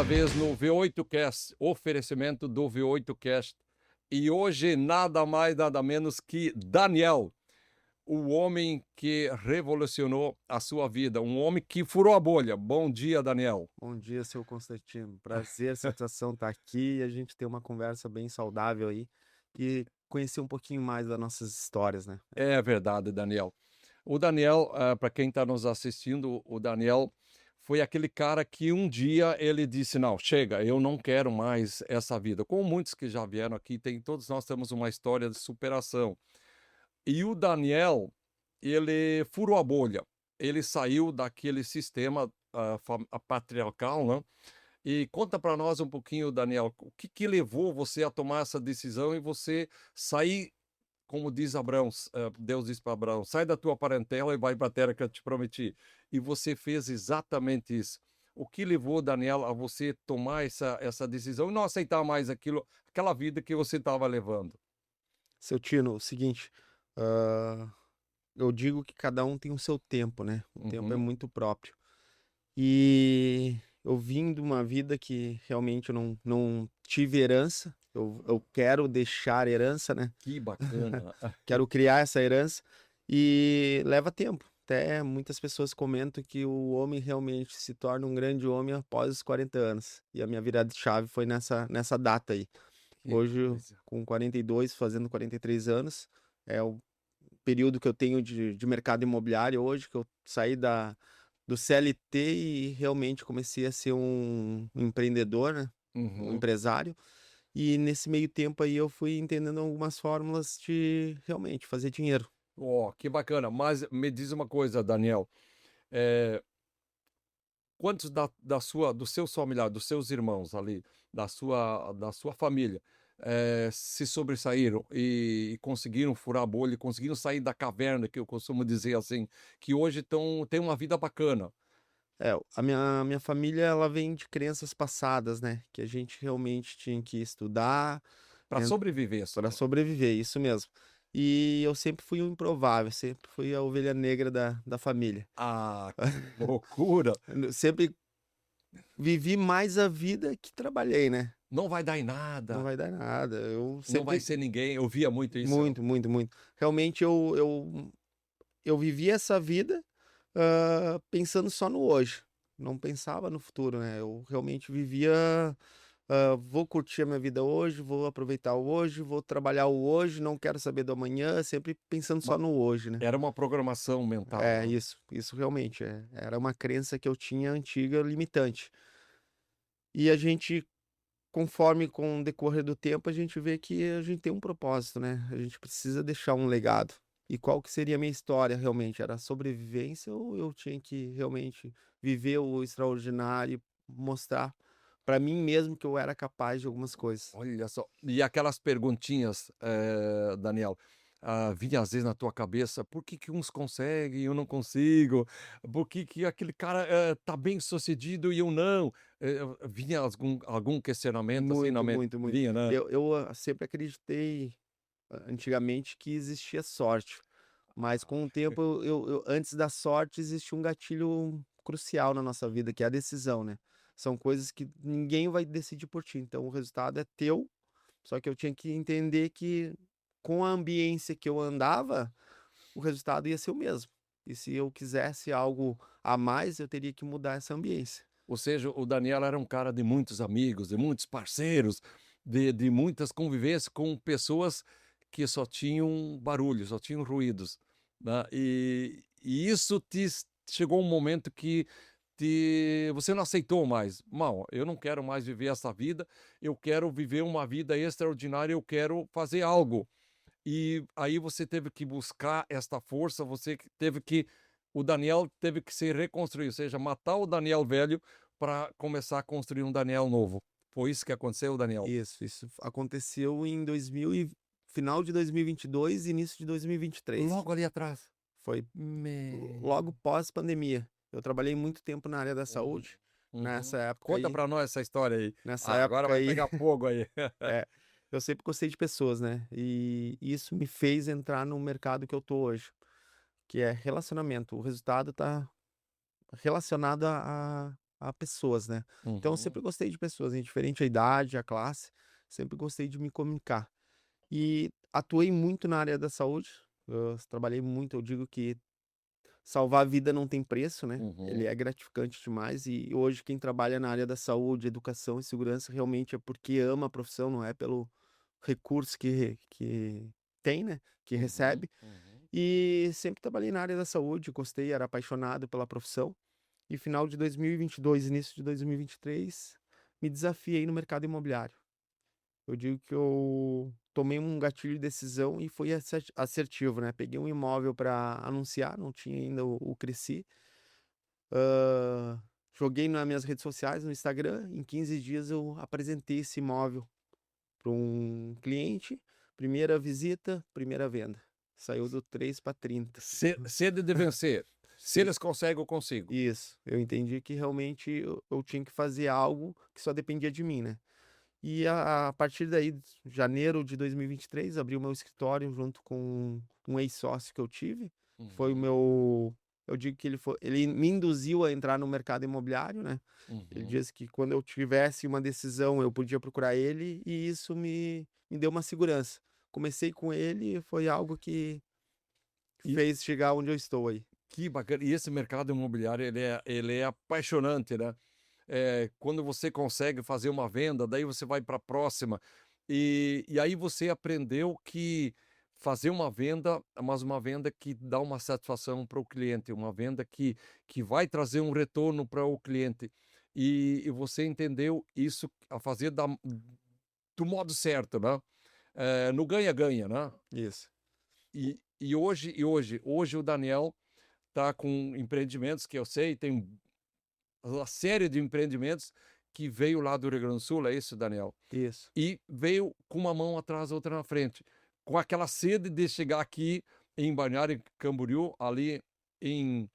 uma vez no V8Cast, oferecimento do V8Cast. E hoje nada mais, nada menos que Daniel, o homem que revolucionou a sua vida, um homem que furou a bolha. Bom dia, Daniel. Bom dia, seu Constantino. Prazer, satisfação estar aqui e a gente ter uma conversa bem saudável aí e conhecer um pouquinho mais das nossas histórias, né? É verdade, Daniel. O Daniel, para quem está nos assistindo, o Daniel foi aquele cara que um dia ele disse: Não, chega, eu não quero mais essa vida. Como muitos que já vieram aqui, todos nós temos uma história de superação. E o Daniel, ele furou a bolha. Ele saiu daquele sistema patriarcal, né? E conta para nós um pouquinho, Daniel, o que, que levou você a tomar essa decisão e você sair, como diz Abraão, Deus disse para Abraão: sai da tua parentela e vai para a terra que eu te prometi. E você fez exatamente isso. O que levou, Daniel, a você tomar essa decisão e não aceitar mais aquela vida que você estava levando? Seu Tino, o seguinte, ah, eu digo que cada um tem o seu tempo, né? O tempo é Uhum. muito próprio. E eu vim de uma vida que realmente eu não tive herança. Eu quero deixar herança, né? Que bacana. Quero criar essa herança e leva tempo. Até muitas pessoas comentam que o homem realmente se torna um grande homem após os 40 anos. E a minha virada de chave foi nessa data aí. Que Hoje, coisa. com 42, fazendo 43 anos, é o período que eu tenho de mercado imobiliário hoje, que eu saí do CLT e realmente comecei a ser um empreendedor, né? Um Uhum. empresário. E nesse meio tempo aí eu fui entendendo algumas fórmulas de realmente fazer dinheiro. Ó, que bacana. Mas me diz uma coisa, Daniel. eh, Quantos dos seus familiares, dos seus irmãos ali, da sua família, se sobressaíram e conseguiram furar a bolha, conseguiram sair da caverna, que eu costumo dizer assim, que hoje têm uma vida bacana, É, a minha família, ela vem de crenças passadas, né? Que a gente realmente tinha que estudar para sobreviver para só. sobreviver, isso mesmo. E eu sempre fui o improvável, sempre fui a ovelha negra da família. Ah, que loucura! Eu sempre vivi mais a vida que trabalhei, né? Não vai dar em Não nada, vai dar nada. Eu não vai sempre. ser ninguém. Eu via muito isso. Muito, muito, muito. Realmente eu vivi essa vida pensando só no hoje. Não pensava no futuro, né? Eu realmente vivia. Vou curtir a minha vida hoje, vou aproveitar o hoje, vou trabalhar o hoje, não quero saber do amanhã, sempre pensando só Ma- no hoje, né? Era uma programação mental, É né? isso realmente era uma crença que eu tinha antiga, limitante. E a gente, conforme com o decorrer do tempo, a gente vê que a gente tem um propósito, né? A gente precisa deixar um legado. E qual que seria a minha história realmente? Era sobrevivência ou eu tinha que realmente viver o extraordinário, mostrar para mim mesmo que eu era capaz de algumas coisas? Olha só. E aquelas perguntinhas, Daniel, vinha às vezes na tua cabeça: "Por que que uns conseguem e eu não consigo? Por que que aquele cara, tá bem-sucedido e eu não?" Vinha algum questionamento assim na Muito, mente? muito, muito. Vinha, né? Eu sempre acreditei, antigamente, que existia sorte, mas com o tempo, antes da sorte, existe um gatilho crucial na nossa vida, que é a decisão, né? São coisas que ninguém vai decidir por ti, então o resultado é teu, só que eu tinha que entender que com a ambiência que eu andava, o resultado ia ser o mesmo. E se eu quisesse algo a mais, eu teria que mudar essa ambiência. Ou seja, o Daniel era um cara de muitos amigos, de muitos parceiros, de muitas convivências com pessoas que só tinham barulho, só tinham ruídos, né? E isso chegou um momento que você não aceitou mais. Não, eu não quero mais viver essa vida, eu quero viver uma vida extraordinária, eu quero fazer algo. E aí você teve que buscar esta força, o Daniel teve que se reconstruir, ou seja, matar o Daniel velho para começar a construir um Daniel novo. Foi isso que aconteceu, Daniel? Isso aconteceu em 2000 final de 2022 início de 2023. Logo ali atrás. Foi Me logo pós-pandemia. Eu trabalhei muito tempo na área da saúde. Uhum. Nessa época Conta aí para nós essa história aí. nessa Ah, agora época vai aí, pegar fogo aí. é, eu sempre gostei de pessoas, né, e isso me fez entrar no mercado que eu tô hoje, que é relacionamento. O resultado tá relacionado a pessoas, né. Então eu Uhum. sempre gostei de pessoas, indiferente a idade, a classe, sempre gostei de me comunicar. E atuei muito na área da saúde, trabalhei muito, eu digo que salvar a vida não tem preço, né, ele Uhum. é gratificante demais e hoje quem trabalha na área da saúde, educação e segurança realmente é porque ama a profissão, não é pelo recurso que tem, né, que Uhum. recebe. Uhum. E sempre trabalhei na área da saúde, gostei, era apaixonado pela profissão. E final de 2022, início de 2023, me desafiei no mercado imobiliário. Eu digo que eu tomei um gatilho de decisão e fui assertivo, né? Peguei um imóvel para anunciar, não tinha ainda o Cresci. Hã, joguei nas minhas redes sociais, no Instagram. Em 15 dias eu apresentei esse imóvel para um cliente. Primeira visita, primeira venda. Saiu do 3 para 30. Sede de vencer. Se Sim. eles conseguem, eu consigo. Isso, eu entendi que realmente eu tinha que fazer algo que só dependia de mim, né. E a partir daí, janeiro de 2023, abri o meu escritório junto com um ex-sócio que eu tive, foi o Uhum. meu, eu digo que ele me induziu a entrar no mercado imobiliário, né. Ele Uhum. disse que quando eu tivesse uma decisão, eu podia procurar ele e isso me deu uma segurança. Comecei com ele e foi algo que E fez chegar onde eu estou aí. que bacana. E esse mercado imobiliário, ele é apaixonante, né? Quando você consegue fazer uma venda, daí você vai para a próxima. E aí você aprendeu que fazer uma venda, mas uma venda que dá uma satisfação para o cliente, uma venda que vai trazer um retorno para o cliente. E você entendeu isso a fazer do modo certo, né? No ganha-ganha, né? Isso. E hoje o Daniel tá com empreendimentos que eu sei, tem uma série de empreendimentos que veio lá do Rio Grande do Sul, é isso, Daniel? Isso. E veio com uma mão atrás, outra na frente, com aquela sede de chegar aqui em Balneário Camboriú, ali em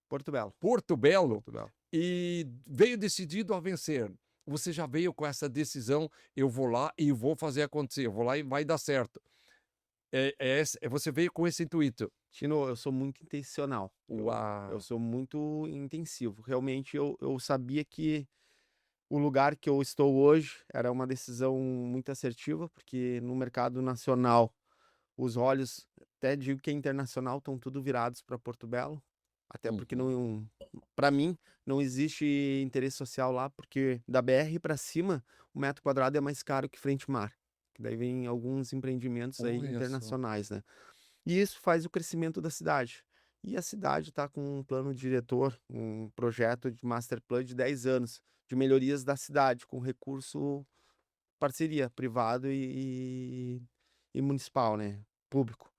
Porto Belo. Porto Belo, Porto Belo. e veio decidido a vencer. Você já veio com essa decisão, eu vou lá e vou fazer acontecer, eu vou lá e vai dar certo. Você veio com esse intuito. Tino, eu sou muito intencional. Eu Uau! sou muito intensivo. Realmente eu sabia que o lugar que eu estou hoje era uma decisão muito assertiva, porque no mercado nacional os olhos, até digo que é internacional, estão tudo virados para Porto Belo. Até porque Uhum. não, para mim, não existe interesse social lá, porque da BR para cima o metro quadrado é mais caro que frente mar. Que daí vem alguns empreendimentos aí Olha só. internacionais, né? E isso faz o crescimento da cidade. E a cidade está com um plano diretor, um projeto de master plan de 10 anos de melhorias da cidade, com recurso, parceria privado e municipal, né? Público.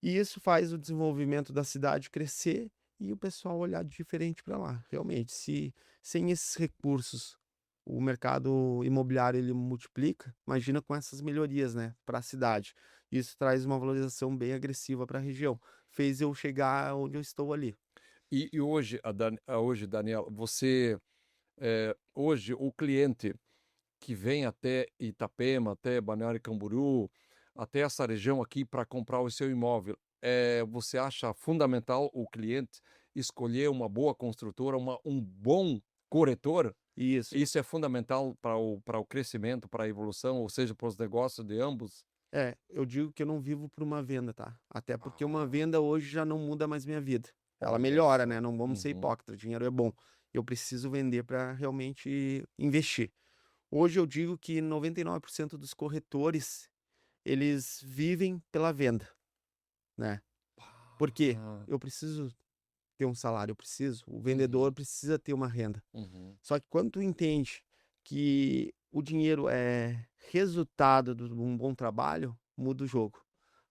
E isso faz o desenvolvimento da cidade crescer e o pessoal olhar diferente para lá. Realmente, se sem esses recursos o mercado imobiliário ele multiplica, imagina com essas melhorias, né, para a cidade. Isso traz uma valorização bem agressiva para a região. Fez eu chegar onde eu estou ali. E hoje, hoje, Daniel, hoje o cliente que vem até Itapema, até Balneário Camboriú, até essa região aqui para comprar o seu imóvel, você acha fundamental o cliente escolher uma boa construtora, um bom corretor? Isso. Isso é fundamental para o crescimento, para a evolução, ou seja, para os negócios de ambos? É, eu digo que eu não vivo por uma venda, tá? Até porque uma Ah, venda hoje já não muda mais minha vida. Ela olha melhora, né? só. Não vamos ser Uhum. hipócritas, dinheiro é bom. Eu preciso vender para realmente investir. Hoje eu digo que 99% dos corretores, eles vivem pela venda, né. Por quê? Ah, Eu preciso ter um salário, eu preciso, o vendedor uhum, precisa ter uma renda. uhum. Só que quando tu entende que o dinheiro é resultado de um bom trabalho, muda o jogo.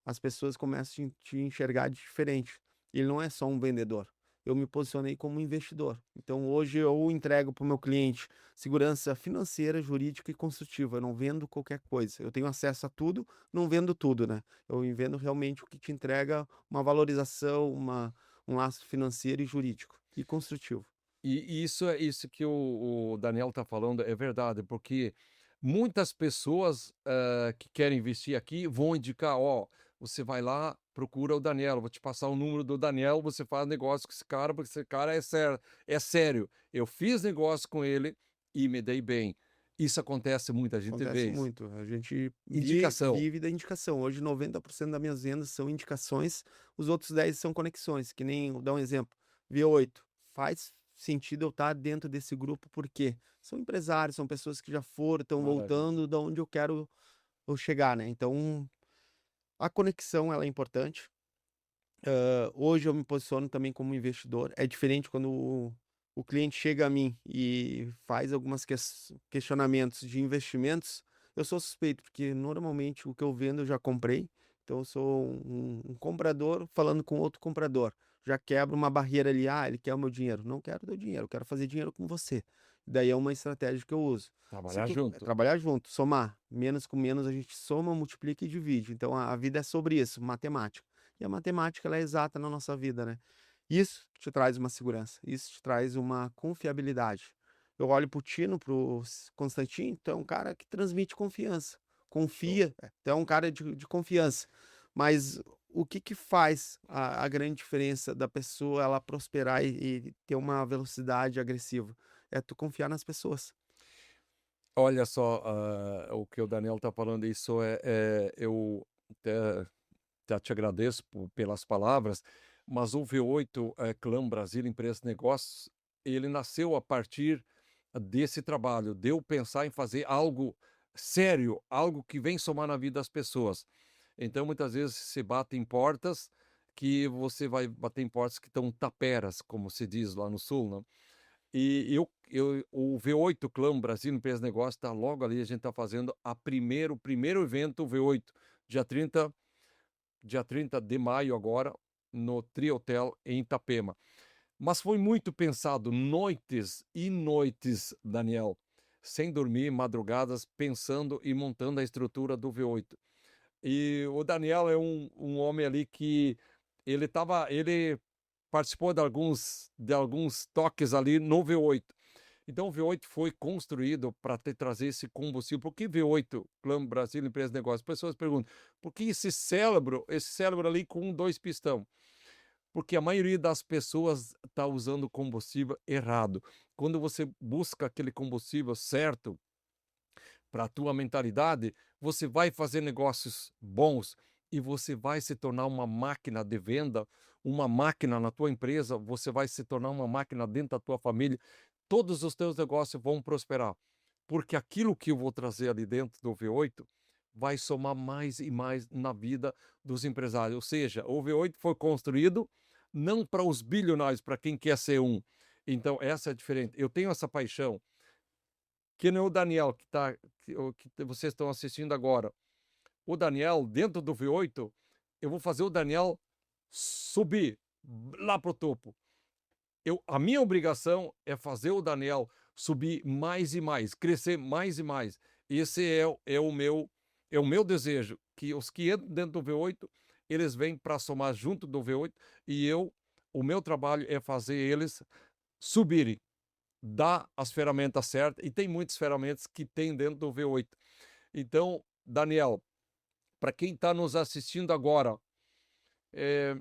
As pessoas começam a te enxergar diferente. Ele não é só um vendedor. Eu me posicionei como investidor. Então hoje eu entrego para o meu cliente segurança financeira, jurídica e construtiva. Eu não vendo qualquer coisa. Eu tenho acesso a tudo, não vendo tudo, né? Eu vendo realmente o que te entrega uma valorização, um laço financeiro e jurídico e construtivo. E isso é isso que o Daniel está falando é verdade, porque muitas pessoas, que querem investir aqui vão indicar: "Ó, você vai lá, procura o Daniel, vou te passar o número do Daniel, você faz negócio com esse cara, porque esse cara é sério. Eu fiz negócio com ele e me dei bem. Isso acontece muito, a gente Acontece vê isso. muito. A gente Indicação. vive da indicação. Hoje, 90% das minhas vendas são indicações, os outros 10 são conexões. Que nem, vou dar um exemplo, V8. Faz sentido eu estar dentro desse grupo, porque são empresários, são pessoas que já foram, estão Maravilha. voltando da onde eu quero eu chegar, né? Então, a conexão, ela é importante. Hoje eu me posiciono também como investidor. É diferente quando o cliente chega a mim e faz algumas questionamentos de investimentos. Eu sou suspeito, porque normalmente o que eu vendo eu já comprei. Então eu sou um comprador falando com outro comprador. Já quebra uma barreira ali. Ah, ele quer o meu dinheiro. Não quero o teu dinheiro, eu quero fazer dinheiro com você. Daí é uma estratégia que eu uso. Trabalhar junto. Trabalhar junto, somar. Menos com menos a gente soma, multiplica e divide. Então a vida é sobre isso, matemática. E a matemática ela é exata na nossa vida, né? Isso te traz uma segurança, isso te traz uma confiabilidade. Eu olho pro Tino, pro Constantino, então é um cara que transmite confiança. Show. Confia, então é um cara de confiança. Mas o que que faz a grande diferença da pessoa ela prosperar e ter uma velocidade agressiva? É tu confiar nas pessoas. Olha só, o que o Daniel está falando, isso eu até, até te agradeço pelas palavras, mas o V8 Clã Brasil Empresas e Negócios, ele nasceu a partir desse trabalho, de eu pensar em fazer algo sério, algo que vem somar na vida das pessoas. Então, muitas vezes se bate em portas que você vai bater em portas que estão taperas, como se diz lá no sul, né? E o V8 Clã Brasil Empresas e Negócios está logo ali, a gente está fazendo o primeiro evento V8, dia 30 de maio agora, no Tri Hotel em Itapema. Mas foi muito pensado, noites e noites, Daniel, sem dormir, madrugadas, pensando e montando a estrutura do V8. E o Daniel é um homem ali que ele participou de alguns toques ali no V8. Então o V8 foi construído para trazer esse combustível. Por que V8, Clã Brasil Empresa de Negócios? Pessoas perguntam, por que esse cérebro ali com dois pistão? Porque a maioria das pessoas está usando combustível errado. Quando você busca aquele combustível certo para a tua mentalidade, você vai fazer negócios bons e você vai se tornar uma máquina de venda, uma máquina na tua empresa, você vai se tornar uma máquina dentro da tua família. Todos os teus negócios vão prosperar, porque aquilo que eu vou trazer ali dentro do V8 vai somar mais e mais na vida dos empresários. Ou seja, o V8 foi construído não para os bilionários, para quem quer ser um. Então, essa é diferente. Eu tenho essa paixão, que nem o Daniel, que vocês estão assistindo agora. O Daniel, dentro do V8, eu vou fazer o Daniel subir lá para o topo. A minha obrigação é fazer o Daniel subir mais e mais, crescer mais e mais. Esse é o meu desejo, que os que entram dentro do V8, eles vêm para somar junto do V8 e o meu trabalho é fazer eles subirem, dar as ferramentas certas, e tem muitas ferramentas que tem dentro do V8. Então, Daniel, para quem está nos assistindo agora, eh,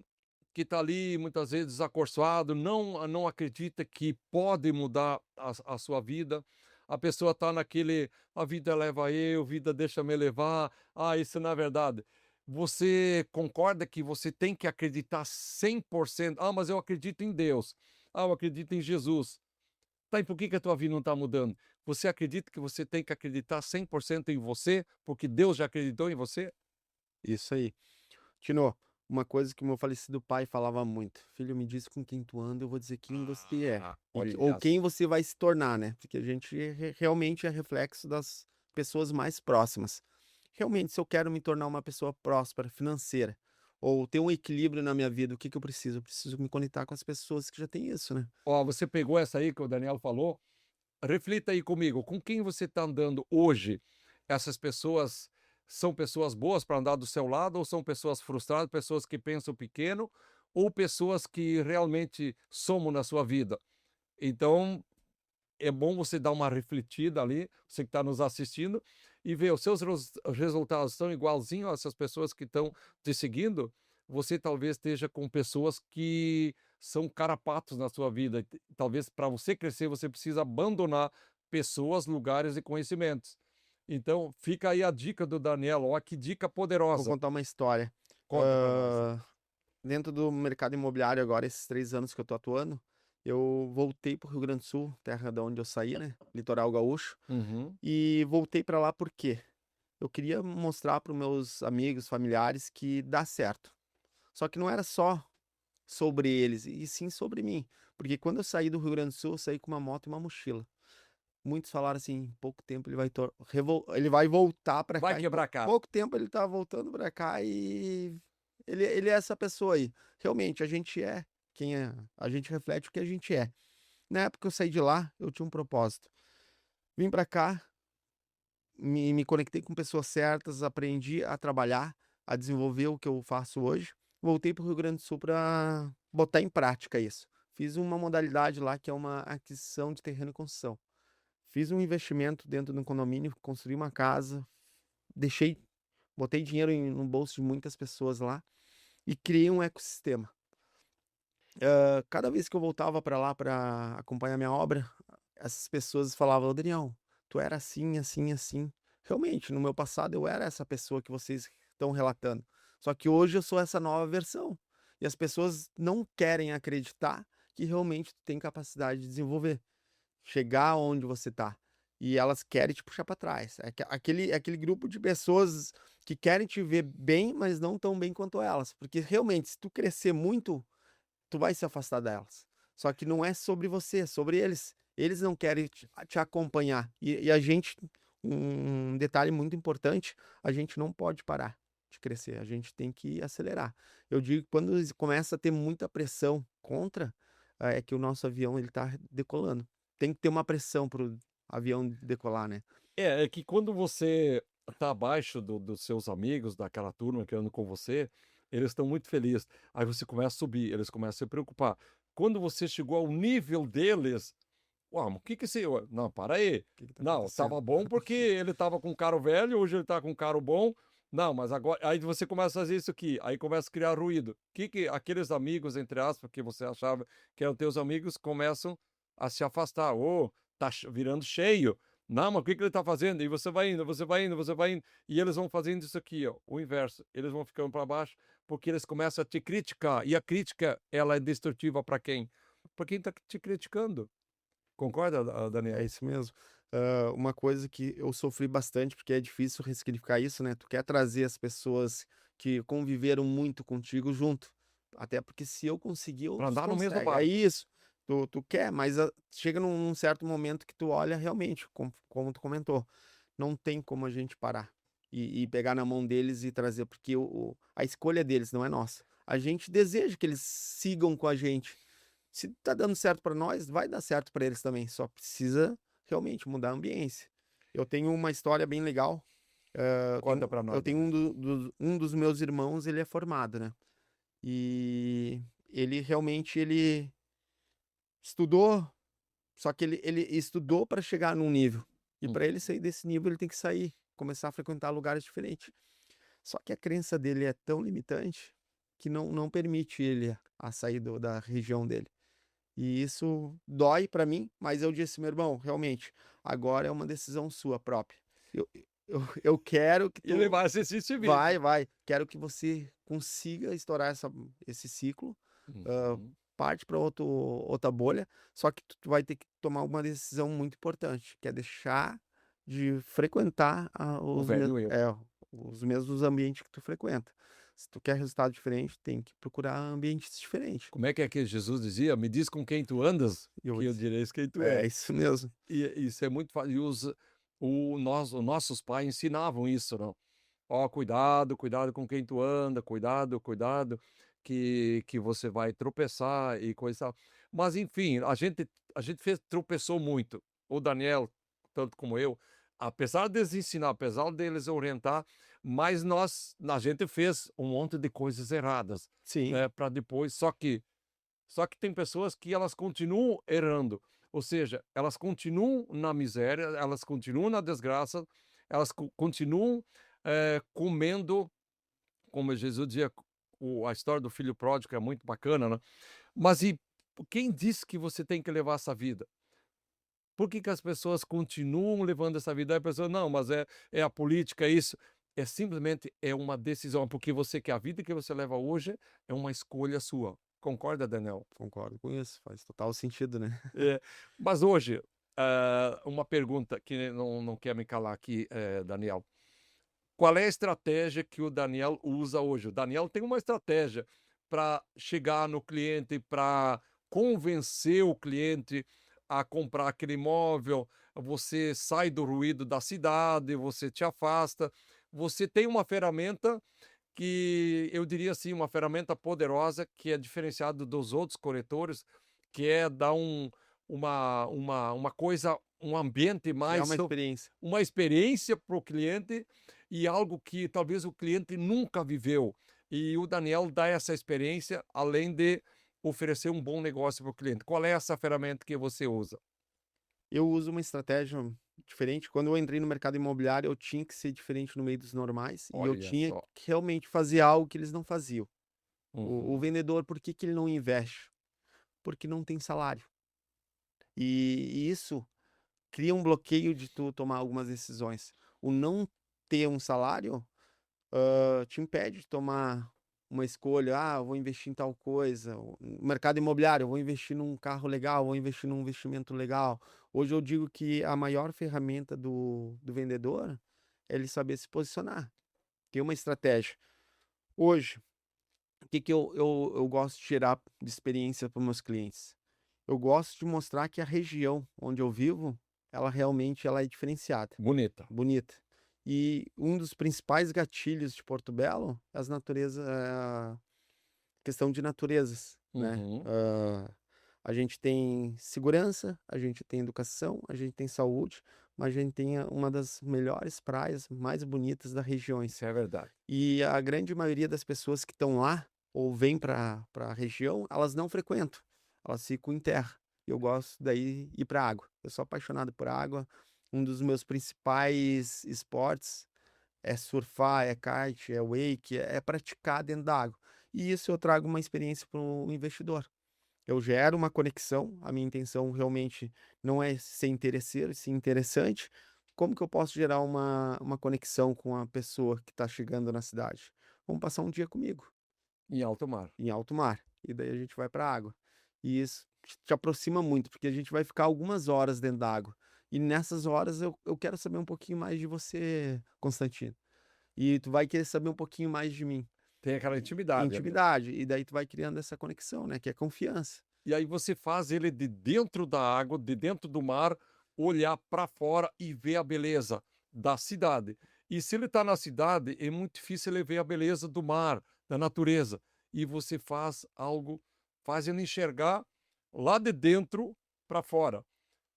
que está ali muitas vezes desacorçoado, não acredita que pode mudar a sua vida. A pessoa está naquele, a vida leva eu, a vida deixa me levar. Ah, isso não é verdade. Você concorda que você tem que acreditar 100%? Ah, mas eu acredito em Deus. Ah, eu acredito em Jesus. Tá, e por que a tua vida não está mudando? Você acredita que você tem que acreditar 100% em você, porque Deus já acreditou em você? Isso aí. Tino, uma coisa que o meu falecido pai falava muito: filho, me diz com quem tu anda, eu vou dizer quem você é. Ou Olha, quem você vai se tornar, né? Porque a gente realmente é reflexo das pessoas mais próximas. Realmente, se eu quero me tornar uma pessoa próspera, financeira, ou ter um equilíbrio na minha vida, o que que eu preciso? Eu preciso me conectar com as pessoas que já têm isso, né? ó, você pegou essa aí que o Daniel falou? Reflita aí comigo, com quem você está andando hoje? Essas pessoas são pessoas boas para andar do seu lado ou são pessoas frustradas, pessoas que pensam pequeno ou pessoas que realmente somam na sua vida? Então, é bom você dar uma refletida ali, você que está nos assistindo, e vê os seus resultados são igualzinho a essas pessoas que estão te seguindo, você talvez esteja com pessoas que são carrapatos na sua vida. Talvez para você crescer, você precisa abandonar pessoas, lugares e conhecimentos. Então, fica aí a dica do Daniel. Olha que dica Vou poderosa. contar uma história. Conta para nós. Ah, dentro do mercado imobiliário agora, esses 3 anos que eu tô atuando, eu voltei pro Rio Grande do Sul, terra de onde eu saí, né? Litoral gaúcho. Uhum. E voltei para lá por quê? Eu queria mostrar para meus amigos, familiares que dá certo. Só que não era só sobre eles, e sim sobre mim. Porque quando eu saí do Rio Grande do Sul, eu saí com uma moto e uma mochila. Muitos falaram assim, em pouco tempo ele vai, ele vai voltar para Vai cá. Em quebrar a cara. pouco tempo ele tá voltando para cá e ele é essa pessoa aí. Realmente, a gente é quem é. A gente reflete o que a gente é. Na época que eu saí de lá, eu tinha um propósito. Vim para cá, me conectei com pessoas certas, aprendi a trabalhar, a desenvolver o que eu faço hoje. Voltei para o Rio Grande do Sul para botar em prática isso. Fiz uma modalidade lá que é uma aquisição de terreno e construção. Fiz um investimento dentro de um condomínio, construí uma casa, deixei, botei dinheiro no bolso de muitas pessoas lá e criei um ecossistema. Cada vez que eu voltava para lá para acompanhar minha obra, essas pessoas falavam, "Ô, Daniel, tu era assim, assim, assim." Realmente, no meu passado eu era essa pessoa que vocês estão relatando. Só que hoje eu sou essa nova versão. E as pessoas não querem acreditar que realmente tu tem capacidade de desenvolver, chegar onde você tá. E elas querem te puxar para trás. Aquele grupo de pessoas que querem te ver bem, mas não tão bem quanto elas. Porque realmente, se tu crescer muito, tu vai se afastar delas. Só que não é sobre você, é sobre eles. Eles não querem te acompanhar. E a gente, um detalhe muito importante, a gente não pode parar de crescer. A gente tem que acelerar. Eu digo que quando começa a ter muita pressão contra, é que o nosso avião ele tá decolando. Tem que ter uma pressão pro avião decolar, né? É que quando você tá abaixo dos seus amigos, daquela turma que anda com você, eles estão muito felizes. Aí você começa a subir, eles começam a se preocupar. Quando você chegou ao nível deles, uau, mas o que que esse... Não, para aí. O que que tá Não, acontecendo? tava bom porque ele tava com um carro velho, hoje ele tá com um carro bom. Não, mas agora... Aí você começa a fazer isso aqui, aí começa a criar ruído. O que que aqueles amigos, entre aspas, que você achava que eram teus amigos, começam a se afastar. Ô, tá virando cheio. Não, mas o que que ele tá fazendo? E você vai indo, você vai indo, você vai indo. E eles vão fazendo isso aqui, ó, o inverso. Eles vão ficando para baixo porque eles começam a te criticar. E a crítica, ela é destrutiva para quem? Para quem tá te criticando. Concorda, É Daniel? isso mesmo. Uma coisa que eu sofri bastante, porque é difícil ressignificar isso, né? Tu quer trazer as pessoas que conviveram muito contigo junto. Até porque se eu conseguir, Para outros andar no mesmo conseguem. É barco. isso. Tu quer, mas chega num certo momento que tu olha realmente, como tu comentou, não tem como a gente parar e pegar na mão deles e trazer, porque a escolha deles não é nossa. A gente deseja que eles sigam com a gente. Se tá dando certo para nós, vai dar certo para eles também. Só precisa realmente mudar a ambiência. Eu tenho uma história bem legal. Conta para Eu nós, tenho Daniel. um dos meus irmãos, ele é formado, né? E ele realmente ele estudou, só que ele estudou para chegar num nível. E para ele sair desse nível, ele tem que sair, começar a frequentar lugares diferentes. Só que a crença dele é tão limitante que não permite ele a sair da região dele. E isso dói pra mim, mas eu disse, meu irmão, realmente, agora é uma decisão sua própria. Eu quero que E ele tu vai assistir esse vídeo. vai, quero que você consiga estourar esse ciclo, ah, Uhum. parte para outra bolha, só que tu vai ter que tomar uma decisão muito importante, que é deixar de frequentar O velho eu. os mesmos ambientes que tu frequenta. Se tu quer resultado diferente, tem que procurar ambientes diferentes. Como é que Jesus dizia? Me diz com quem tu andas, E eu vou que eu dizer, direi quem tu é és. isso mesmo. E isso é muito fácil. E os nossos pais ensinavam isso, não? Ó, cuidado, cuidado com quem tu anda, cuidado, cuidado, que você vai tropeçar e coisa e tal. Mas, enfim, a gente tropeçou muito. O Daniel, tanto como eu, apesar deles ensinar, apesar deles orientar, mas a gente fez um monte de coisas erradas, Sim, né? Para depois, só que tem pessoas que elas continuam errando, ou seja, elas continuam na miséria, elas continuam na desgraça, elas continuam comendo, como Jesus dizia, a história do filho pródigo é muito bacana, né? Mas e quem disse que você tem que levar essa vida? Por que que as pessoas continuam levando essa vida? Aí a pessoa: "Não, mas é a política, é isso". É simplesmente uma decisão, porque você quer a vida que você leva hoje é uma escolha sua. Concorda, Daniel? Concordo com isso, faz total sentido, né? É, mas hoje, uma pergunta que não quer me calar aqui, Daniel. Qual é a estratégia que o Daniel usa hoje? O Daniel tem uma estratégia para chegar no cliente, para convencer o cliente a comprar aquele imóvel. Você sai do ruído da cidade, você te afasta. Você tem uma ferramenta que eu diria assim, uma ferramenta poderosa que é diferenciada dos outros corretores, que é dar uma coisa, um ambiente Criar mais uma experiência. uma experiência para o cliente e algo que talvez o cliente nunca viveu. E o Daniel dá essa experiência, além de oferecer um bom negócio para o cliente. Qual é essa ferramenta que você usa? Eu uso uma estratégia diferente. Quando eu entrei no mercado imobiliário, eu tinha que ser diferente no meio dos normais e eu Olha tinha só. que realmente fazer algo que eles não faziam. O Uhum. vendedor, por que que ele não investe? Porque não tem salário. E isso cria um bloqueio de tu tomar algumas decisões. O não ter um salário, te impede de tomar uma escolha. Ah, eu vou investir em tal coisa. No mercado imobiliário, eu vou investir num carro legal, vou investir num investimento legal. Hoje eu digo que a maior ferramenta do vendedor é ele saber se posicionar, ter uma estratégia. Hoje, o que que eu gosto de gerar de experiência para meus clientes? Eu gosto de mostrar que a região onde eu vivo, ela é diferenciada, Bonita. bonita. E um dos principais gatilhos de Porto Belo é as natureza é a questão de naturezas, né. Uhum. A gente tem segurança, a gente tem educação, a gente tem saúde, mas a gente tem uma das melhores praias mais bonitas das regiões. Isso é verdade. E a grande maioria das pessoas que estão lá, ou vêm para a região, elas não frequentam, elas ficam em terra. Eu gosto daí ir para água. Eu sou apaixonado por água. Um dos meus principais esportes é surfar, é kite, é wake, é praticar dentro da água. E isso eu trago uma experiência para o investidor. Eu gero uma conexão, a minha intenção realmente não é ser interesseiro, sim interessante. Como que eu posso gerar uma conexão com a pessoa que está chegando na cidade? Vamos passar um dia comigo, Em alto mar. em alto mar, e daí a gente vai para a água. E isso te aproxima muito, porque a gente vai ficar algumas horas dentro da água. E nessas horas eu quero saber um pouquinho mais de você, Constantino. E tu vai querer saber um pouquinho mais de mim. Tem aquela intimidade ali. Intimidade. E daí tu vai criando essa conexão, né? Que é confiança. E aí você faz ele de dentro da água, de dentro do mar, olhar para fora e ver a beleza da cidade. E se ele está na cidade, é muito difícil ele ver a beleza do mar, da natureza. E você faz algo, faz ele enxergar lá de dentro para fora.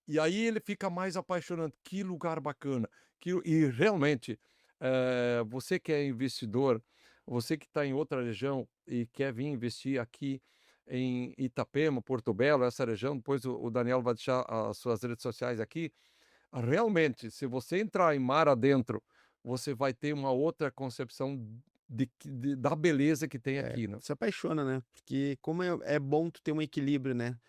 E aí ele fica mais apaixonante. Que lugar bacana. E realmente, você que é investidor, você que está em outra região e quer vir investir aqui em Itapema, Porto Belo, essa região, depois o Daniel vai deixar as suas redes sociais aqui. Realmente, se você entrar em mar adentro, você vai ter uma outra concepção da beleza que tem É, aqui, né? se apaixona, né? Porque como é bom tu ter um equilíbrio, né?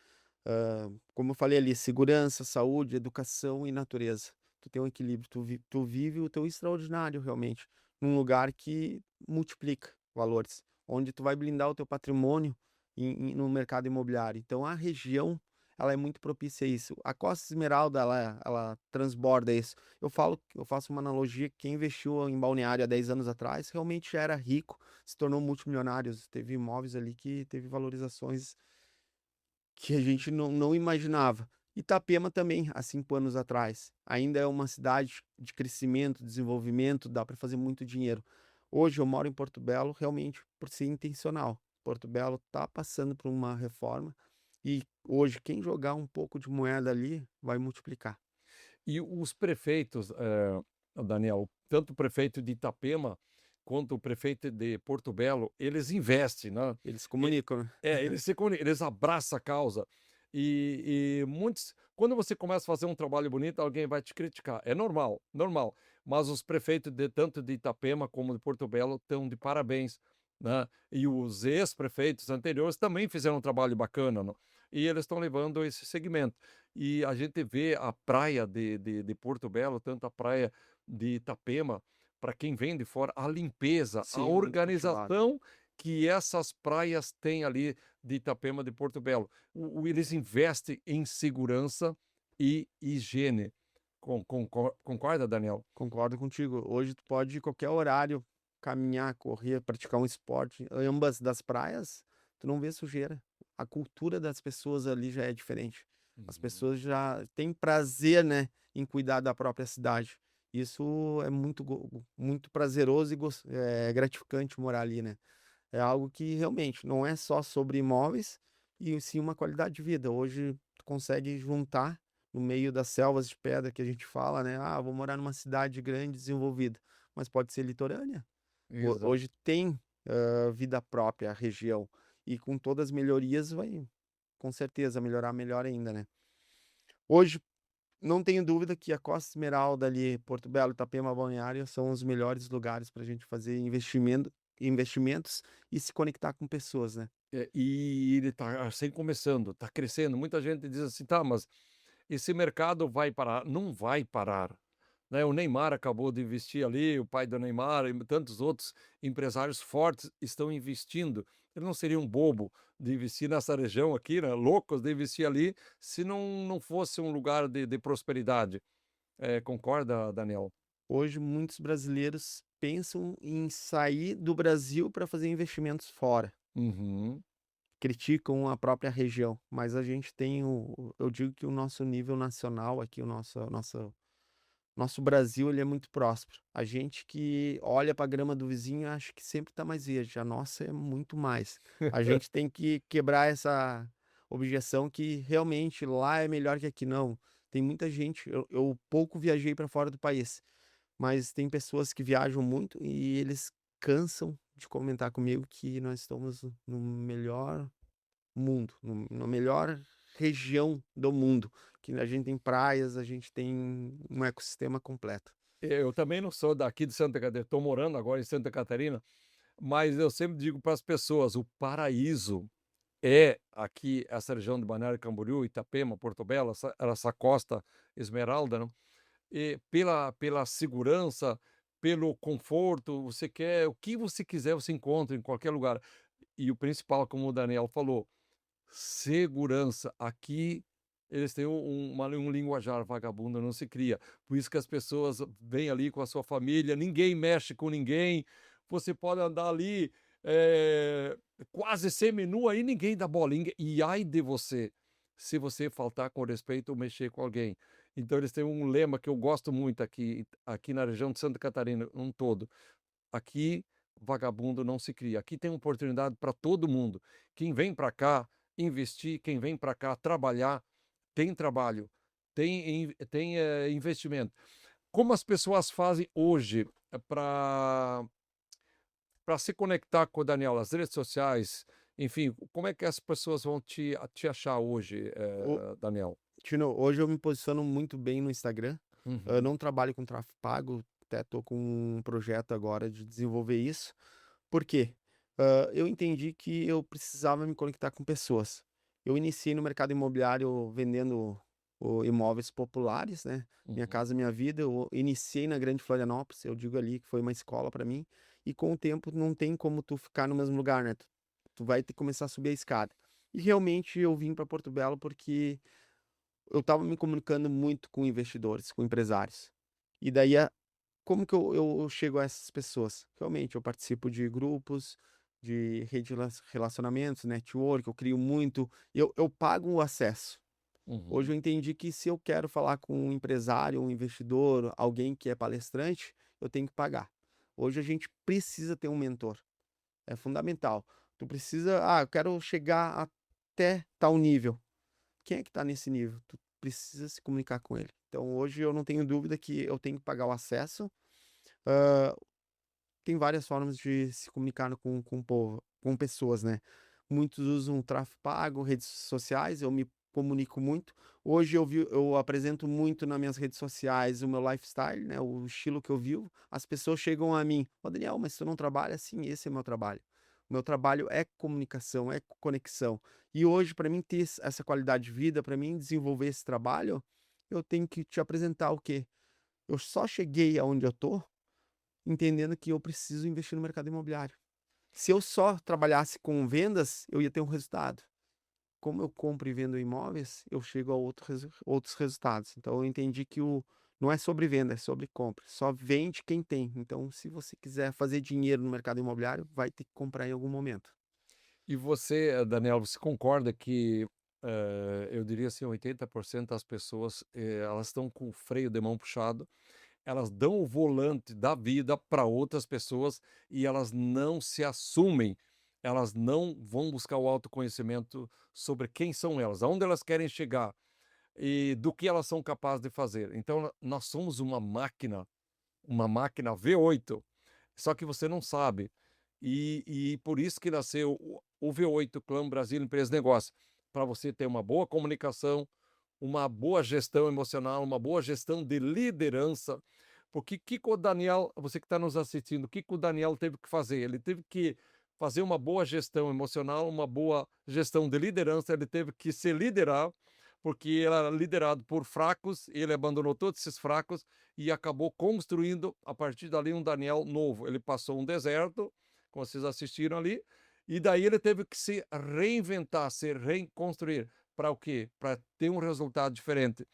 Como eu falei ali, segurança, saúde, educação e natureza. Tu tem um equilíbrio, tu vive o teu extraordinário realmente, num lugar que multiplica valores, onde tu vai blindar o teu patrimônio no mercado imobiliário. Então a região, ela é muito propícia a isso. A Costa Esmeralda, ela transborda isso. Eu faço uma analogia que quem investiu em balneário há 10 anos atrás realmente já era rico, se tornou multimilionário, teve imóveis ali que teve valorizações que a gente não imaginava. Itapema também, há 5 anos atrás, ainda é uma cidade de crescimento, desenvolvimento, dá para fazer muito dinheiro. Hoje eu moro em Porto Belo realmente por ser intencional. Porto Belo está passando por uma reforma e hoje quem jogar um pouco de moeda ali vai multiplicar. E os prefeitos, Daniel, tanto o prefeito de Itapema quanto o prefeito de Porto Belo, eles investem, né? Eles se E comunicam, né? eles abraçam a causa. E muitos quando você começa a fazer um trabalho bonito, alguém vai te criticar, é normal, normal. mas os prefeitos de tanto de Itapema como de Porto Belo estão de parabéns, né, e os ex-prefeitos anteriores também fizeram um trabalho bacana, não, e eles estão levando esse segmento. E a gente vê a praia de Porto Belo, tanto a praia de Itapema, para quem vem de fora, a limpeza, a Sim, muito cultivado. organização que essas praias têm ali de Itapema, de Porto Belo. Eles investem em segurança e higiene. Concorda, Daniel? Concordo contigo. Hoje tu pode, em qualquer horário, caminhar, correr, praticar um esporte. Em ambas das praias, tu não vê sujeira. A cultura das pessoas ali já é diferente. As Uhum. pessoas já têm prazer, né, em cuidar da própria cidade. Isso é muito prazeroso e gratificante morar ali, né? É algo que realmente não é só sobre imóveis, e sim uma qualidade de vida. Hoje tu consegue juntar no meio das selvas de pedra que a gente fala, né? Ah, vou morar numa cidade grande, desenvolvida, mas pode ser litorânea. Exato. Hoje tem vida própria a região, e com todas as melhorias vai com certeza melhorar melhor ainda, né? Hoje não tenho dúvida que a Costa Esmeralda ali, Porto Belo, Itapema, Balneário são os melhores lugares para a gente fazer investimentos e se conectar com pessoas, né? E ele está assim começando, está crescendo. Muita gente diz assim, tá, mas esse mercado vai parar? Não vai parar. Né? O Neymar acabou de investir ali, o pai do Neymar e tantos outros empresários fortes estão investindo. Ele não seria um bobo de investir nessa região aqui, né? Loucos de investir ali, se não fosse um lugar de prosperidade. Concorda, Daniel? Hoje muitos brasileiros pensam em sair do Brasil para fazer investimentos fora. Uhum. Criticam a própria região, mas a gente tem eu digo que o nosso nível nacional aqui, nosso Brasil, ele é muito próspero. A gente que olha para a grama do vizinho acha que sempre está mais verde, a nossa é muito mais. A gente tem que quebrar essa objeção que realmente lá é melhor que aqui. Não, tem muita gente, eu pouco viajei para fora do país, mas tem pessoas que viajam muito e eles cansam de comentar comigo que nós estamos no melhor mundo, na melhor região do mundo, que a gente tem praias, a gente tem um ecossistema completo. Eu também não sou daqui de Santa Catarina, estou morando agora em Santa Catarina, mas eu sempre digo para as pessoas, o paraíso é aqui essa região de Balneário Camboriú, Itapema, Porto Belo, essa costa esmeralda, não? E pela segurança, pelo conforto, você quer o que você quiser, você encontra em qualquer lugar. E o principal, como o Daniel falou, segurança. Aqui eles têm um linguajar vagabundo não se cria. Por isso que as pessoas vêm ali com a sua família, ninguém mexe com ninguém. Você pode andar ali quase semi-nu aí, ninguém dá bolinha. E ai de você, se você faltar com respeito ou mexer com alguém. Então eles têm um lema que eu gosto muito aqui na região de Santa Catarina, um todo. Aqui, vagabundo não se cria. Aqui tem oportunidade para todo mundo. Quem vem para cá investir, quem vem para cá trabalhar, tem trabalho, tem investimento. Como as pessoas fazem hoje para se conectar com o Daniel, as redes sociais, enfim, como é que as pessoas vão te achar hoje, O Daniel? Tino, hoje eu me posiciono muito bem no Instagram. Eu Uhum, não trabalho com tráfego pago, até estou com um projeto agora de desenvolver isso. Por quê? Eu entendi que eu precisava me conectar com pessoas. Eu iniciei no mercado imobiliário vendendo imóveis populares, né? Minha uhum. Casa Minha Vida. Eu iniciei na Grande Florianópolis, eu digo ali que foi uma escola para mim. E com o tempo não tem como tu ficar no mesmo lugar, né? Tu vai ter que começar a subir a escada. E realmente eu vim para Porto Belo porque eu estava me comunicando muito com investidores, com empresários. E daí como que eu chego a essas pessoas? Realmente, eu participo de grupos, de rede de relacionamentos, network, eu crio muito, eu pago o acesso. Hoje Uhum. eu entendi que se eu quero falar com um empresário, um investidor, alguém que é palestrante, eu tenho que pagar. Hoje a gente precisa ter um mentor, é fundamental. Tu precisa, eu quero chegar até tal nível. Quem é que está nesse nível? Tu precisa se comunicar com ele. Então hoje eu não tenho dúvida que eu tenho que pagar o acesso. Hã, Tem várias formas de se comunicar com o povo, com pessoas, né. Muitos usam tráfego pago, redes sociais, eu me comunico muito. Hoje eu apresento muito nas minhas redes sociais o meu lifestyle, né, o estilo que eu vivo. As pessoas chegam a mim: "Ô Daniel, mas tu não trabalha?" Sim, esse é o meu trabalho. O meu trabalho é comunicação, é conexão. E hoje, para mim ter essa qualidade de vida, para mim desenvolver esse trabalho, eu tenho que te apresentar o quê? Eu só cheguei aonde eu tô, entendendo que eu preciso investir no mercado imobiliário. Se eu só trabalhasse com vendas, eu ia ter um resultado. Como eu compro e vendo imóveis, eu chego a outros resultados. Então eu entendi que não é sobre venda, é sobre compra. Só vende quem tem. Então, se você quiser fazer dinheiro no mercado imobiliário, vai ter que comprar em algum momento. E você, Daniel, você concorda que, eu diria assim, 80% das pessoas, elas estão com o freio de mão puxado, elas dão o volante da vida para outras pessoas e elas não se assumem, elas não vão buscar o autoconhecimento sobre quem são elas, aonde elas querem chegar e do que elas são capazes de fazer. Então, nós somos uma máquina V8, só que você não sabe. E por isso que nasceu o V8 Clã Brasil Empresa e Negócio, para você ter uma boa comunicação, uma boa gestão emocional, uma boa gestão de liderança. Porque que o Daniel, você que está nos assistindo, o que o Daniel teve que fazer? Ele teve que fazer uma boa gestão emocional, uma boa gestão de liderança, ele teve que se liderar, porque ele era liderado por fracos, ele abandonou todos esses fracos e acabou construindo, a partir dali, um Daniel novo. Ele passou um deserto, como vocês assistiram ali, e daí ele teve que se reinventar, se reconstruir. Para o quê? Para ter um resultado diferente.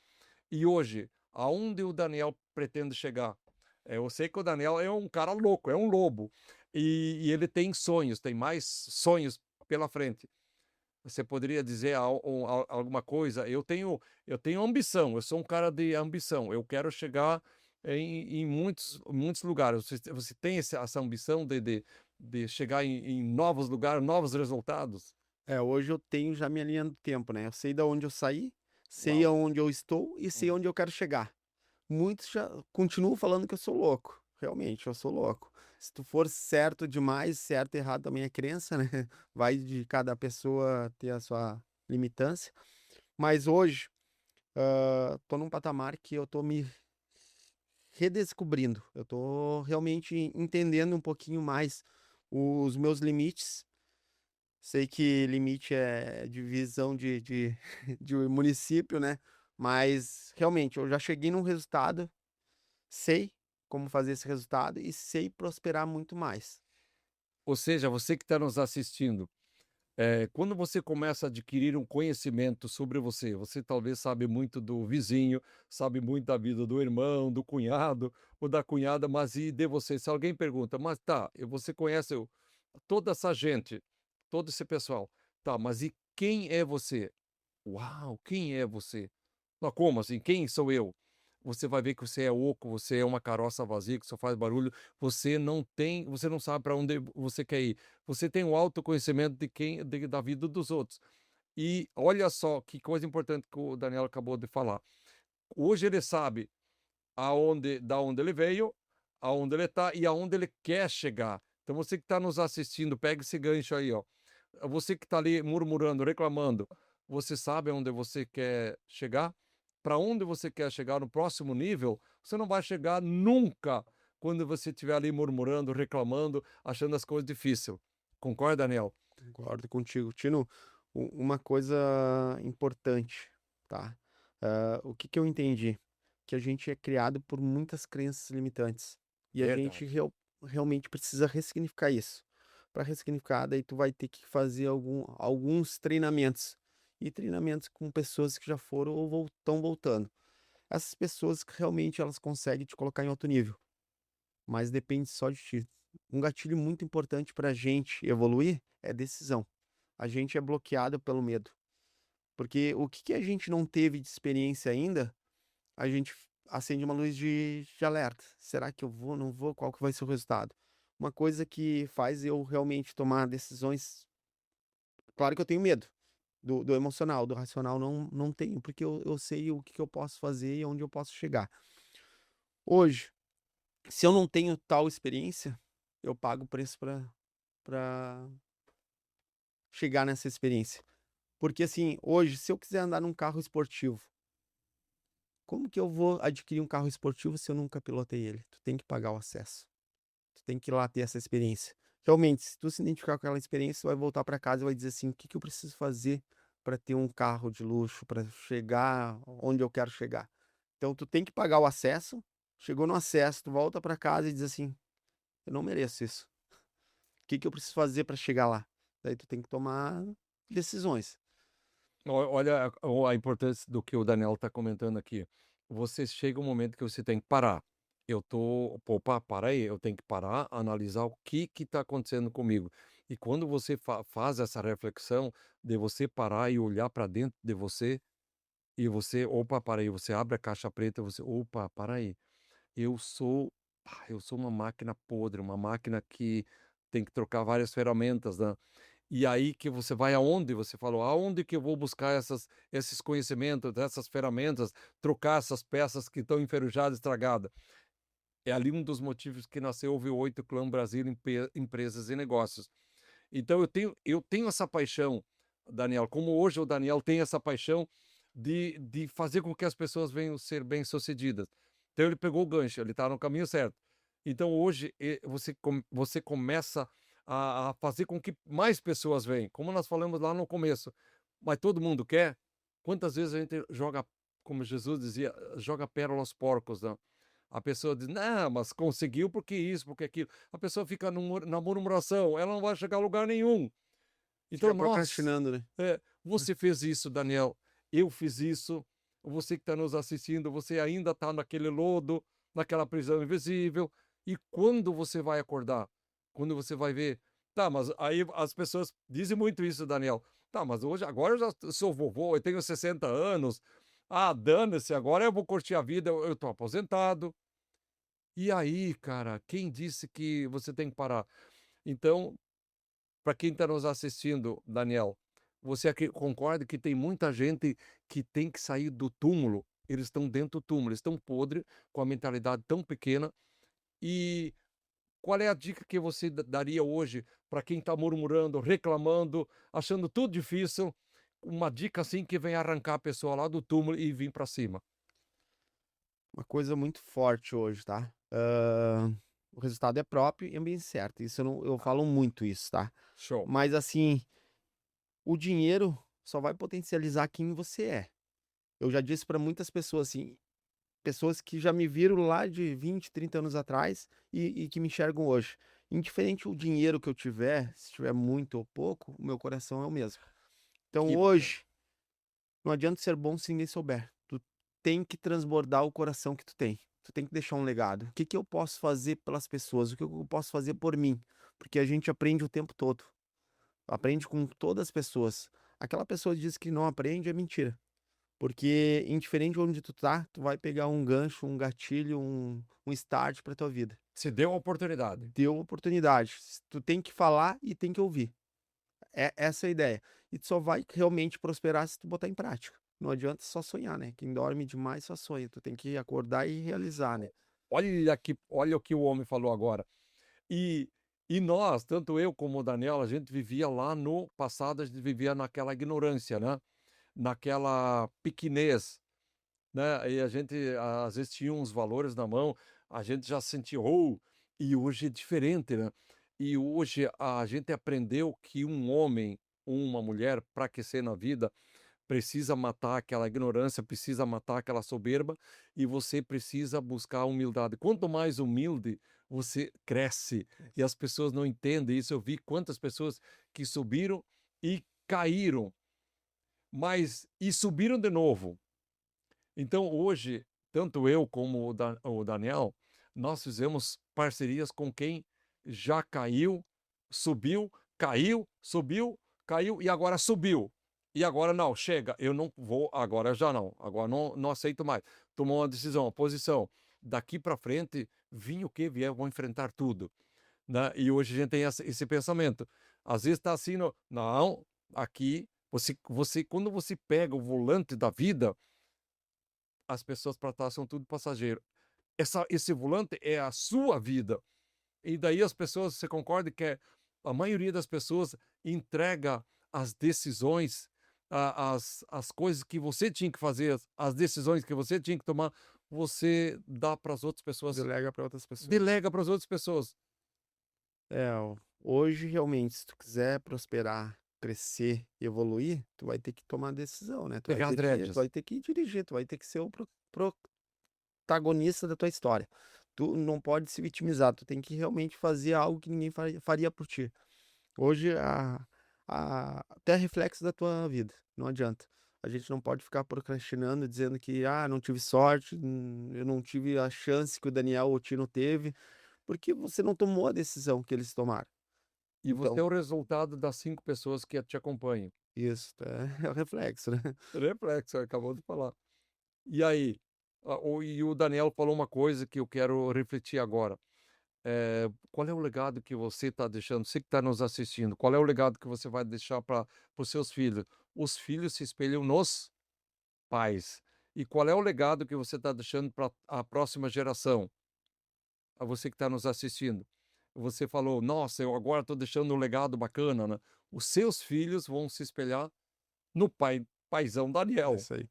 E hoje, aonde o Daniel pretende chegar? Eu sei que o Daniel é um cara louco, é um lobo, e ele tem sonhos, tem mais sonhos pela frente. Você poderia dizer alguma coisa? Eu tenho ambição, eu sou um cara de ambição, eu quero chegar em muitos lugares. Você tem essa ambição de chegar em novos lugares, novos resultados? É, hoje eu tenho já minha linha do tempo, né? Eu sei da onde eu saí, sei Uau! aonde eu estou e sei Hum. onde eu quero chegar. Muitos já continuam falando que eu sou louco. Realmente, eu sou louco. Se tu for certo demais, certo e errado também é crença, né? Vai de cada pessoa ter a sua limitância. Mas hoje, tô num patamar que eu tô me redescobrindo. Eu tô realmente entendendo um pouquinho mais os meus limites. Sei que limite é divisão de município, né? Mas realmente eu já cheguei num resultado, sei como fazer esse resultado e sei prosperar muito mais. Ou seja, você que está nos assistindo, quando você começa a adquirir um conhecimento sobre você, você talvez sabe muito do vizinho, sabe muito da vida do irmão, do cunhado ou da cunhada, mas e de você? Se alguém pergunta, mas tá, você conhece toda essa gente, todo esse pessoal, tá, mas e quem é você? Uau, quem é você? Mas como assim? Quem sou eu? Você vai ver que você é oco, você é uma carroça vazia que só faz barulho, você não sabe para onde você quer ir. Você tem o autoconhecimento da vida dos outros. E olha só que coisa importante que o Daniel acabou de falar. Hoje ele sabe da onde ele veio, aonde ele está e aonde ele quer chegar. Então você que está nos assistindo, pega esse gancho aí, ó. Você que está ali murmurando, reclamando, você sabe aonde você quer chegar? Para onde você quer chegar no próximo nível? Você não vai chegar nunca quando você estiver ali murmurando, reclamando, achando as coisas difíceis. Concorda, Daniel? Concordo contigo. Tino, uma coisa importante, tá? O que que eu entendi? Que a gente é criado por muitas crenças limitantes. E a gente Verdade. realmente precisa ressignificar isso. Para ressignificar, daí tu vai ter que fazer alguns treinamentos. E treinamentos com pessoas que já foram ou estão voltando. Essas pessoas que realmente elas conseguem te colocar em alto nível, mas depende só de ti. Um gatilho muito importante para a gente evoluir é decisão. A gente é bloqueado pelo medo. Porque o que que a gente não teve de experiência ainda, a gente acende uma luz de alerta. Será que eu vou, não vou? Qual que vai ser o resultado? Uma coisa que faz eu realmente tomar decisões. Claro que eu tenho medo do emocional, do racional não tenho, porque eu sei o que que eu posso fazer e onde eu posso chegar. Hoje, se eu não tenho tal experiência, eu pago o preço para chegar nessa experiência. Porque assim, hoje, se eu quiser andar num carro esportivo, como que eu vou adquirir um carro esportivo se eu nunca pilotei ele? Tu tem que pagar o acesso. Tu tem que ir lá ter essa experiência. Realmente, se tu se identificar com aquela experiência, tu vai voltar para casa e vai dizer assim: "O que que eu preciso fazer para ter um carro de luxo, para chegar onde eu quero chegar?". Então tu tem que pagar o acesso, chegou no acesso, tu volta para casa e diz assim: "Eu não mereço isso. O que que eu preciso fazer para chegar lá?". Daí tu tem que tomar decisões. Olha a importância do que o Daniel está comentando aqui. Você chega um momento que você tem que parar. Eu tô, opa, para aí, eu tenho que parar, analisar o que está acontecendo comigo. E quando você faz essa reflexão de você parar e olhar para dentro de você, e você, opa, para aí, você abre a caixa preta, você, opa, para aí, eu sou, eu sou uma máquina podre, uma máquina que tem que trocar várias ferramentas, né? E aí que você vai aonde? Você falou: "Aonde que eu vou buscar esses conhecimentos, essas ferramentas, trocar essas peças que estão enferrujadas, estragada?". É ali um dos motivos que nasceu o V8 Clã Brasil Empresas e Negócios. Então eu tenho essa paixão, Daniel, como hoje o Daniel tem essa paixão de fazer com que as pessoas venham ser bem-sucedidas. Então ele pegou o gancho, ele está no caminho certo. Então hoje você começa a fazer com que mais pessoas venham, como nós falamos lá no começo. Mas todo mundo quer? Quantas vezes a gente joga, como Jesus dizia, joga pérola aos porcos, né? A pessoa diz: "Não, mas conseguiu porque isso, porque aquilo". A pessoa fica na murmuração, ela não vai chegar a lugar nenhum. Então, Fica nós procrastinando, né. você fez isso, Daniel, eu fiz isso, você que está nos assistindo, você ainda está naquele lodo, naquela prisão invisível, e quando você vai acordar? Quando você vai ver? Tá, mas aí as pessoas dizem muito isso, Daniel. Tá, mas hoje, agora eu já sou vovô, eu tenho 60 anos. Ah, dane-se, agora eu vou curtir a vida, eu estou aposentado. E aí, cara, quem disse que você tem que parar? Então, para quem está nos assistindo, Daniel, você aqui concorda que tem muita gente que tem que sair do túmulo? Eles estão dentro do túmulo, eles estão podres, com a mentalidade tão pequena. E qual é a dica que você daria hoje para quem está murmurando, reclamando, achando tudo difícil? Uma dica assim que vem arrancar a pessoa lá do túmulo e vir para cima. Uma coisa muito forte hoje, tá. O resultado é próprio e ambiente certo, isso eu falo muito isso, tá. Show. Mas assim, o dinheiro só vai potencializar quem você é. Eu já disse para muitas pessoas, assim, pessoas que já me viram lá de 20, 30 anos atrás e que me enxergam hoje. Indiferente o dinheiro que eu tiver, se tiver muito ou pouco, o meu coração é o mesmo. Então Que bacana. hoje, não adianta ser bom se ninguém souber. Tu tem que transbordar o coração que tu tem. Tu tem que deixar um legado. O que que eu posso fazer pelas pessoas? O que eu posso fazer por mim? Porque a gente aprende o tempo todo. Aprende com todas as pessoas. Aquela pessoa que diz que não aprende é mentira. Porque indiferente de onde tu tá, tu vai pegar um gancho, um gatilho, um start pra tua vida. Se deu a oportunidade. Deu oportunidade. Tu tem que falar e tem que ouvir. É essa é a ideia. E tu só vai realmente prosperar se tu botar em prática. Não adianta só sonhar, né? Quem dorme demais só sonha. Tu tem que acordar e realizar, né? Olha o que o homem falou agora. E e nós, tanto eu como o Daniel, a gente vivia lá no passado, a gente vivia naquela ignorância, né, naquela pequenez, né, e a gente às vezes tinha uns valores na mão, a gente já sentia: "Oh!", e hoje é diferente, né. E hoje a gente aprendeu que um homem, uma mulher, para crescer na vida, precisa matar aquela ignorância, precisa matar aquela soberba e você precisa buscar a humildade. Quanto mais humilde, você cresce. E as pessoas não entendem isso. Eu vi quantas pessoas que subiram e caíram, mas e subiram de novo. Então hoje, tanto eu como o Daniel, nós fizemos parcerias com quem já caiu, subiu, caiu e agora subiu. E agora não, chega, eu não vou, agora já não, agora não aceito mais. Tomou uma decisão, uma posição. Daqui para frente, vinha o que vier, vou enfrentar tudo, né? E hoje a gente tem esse pensamento. Às vezes está assim, não, aqui, quando você pega o volante da vida, as pessoas para trás são tudo passageiro. Esse volante é a sua vida. E daí as pessoas, você concorda que a maioria das pessoas entrega as decisões as coisas que você tinha que fazer, as decisões que você tinha que tomar, você dá para as outras pessoas, Delega para outras pessoas. delega para as outras pessoas. Hoje, realmente, se tu quiser prosperar, crescer, evoluir, tu vai ter que tomar decisão, né? Pegar as Tu rédeas. vai ter que dirigir, tu vai ter que ser o protagonista da tua história. Tu não pode se vitimizar, tu tem que realmente fazer algo que ninguém faria por ti. Hoje, até reflexo da tua vida, não adianta. A gente não pode ficar procrastinando, dizendo que, não tive sorte, eu não tive a chance que o Daniel ou o Tino teve, porque você não tomou a decisão que eles tomaram. E você é Então, o resultado das 5 pessoas que te acompanham. isso, é o reflexo, né? Reflexo, acabou de falar. E aí, e o Daniel falou uma coisa que eu quero refletir agora. Qual é o legado que você está deixando? Você que está nos assistindo, qual é o legado que você vai deixar para os seus filhos? Os filhos se espelham nos pais. E qual é o legado que você está deixando para a próxima geração? A você que está nos assistindo. Você falou, nossa, eu agora estou deixando um legado bacana, né? Os seus filhos vão se espelhar no paizão É Daniel, isso aí.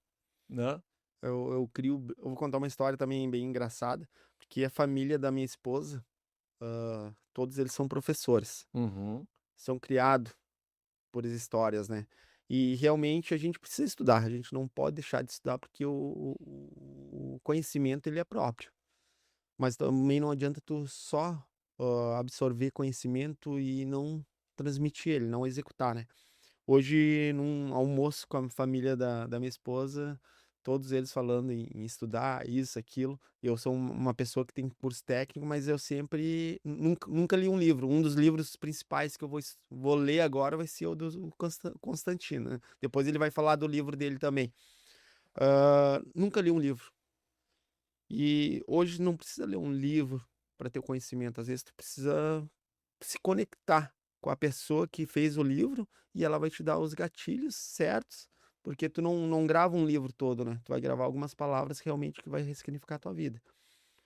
né? Eu vou contar uma história também bem engraçada, porque a família da minha esposa, todos eles são professores, Uhum. são criados por histórias, né? E realmente a gente precisa estudar, a gente não pode deixar de estudar porque o conhecimento ele é próprio. Mas também não adianta tu só absorver conhecimento e não transmitir ele, não executar, né? Hoje, num almoço com a família da minha esposa, todos eles falando em estudar isso, aquilo. Eu sou uma pessoa que tem curso técnico, mas eu sempre nunca li um livro. Um dos livros principais que eu vou ler agora vai ser o do Constantino, né? Depois ele vai falar do livro dele também. Nunca li um livro. E hoje não precisa ler um livro para ter o conhecimento. Às vezes tu precisa se conectar com a pessoa que fez o livro e ela vai te dar os gatilhos certos, porque tu não grava um livro todo, né? Tu vai gravar algumas palavras realmente que vai ressignificar a tua vida.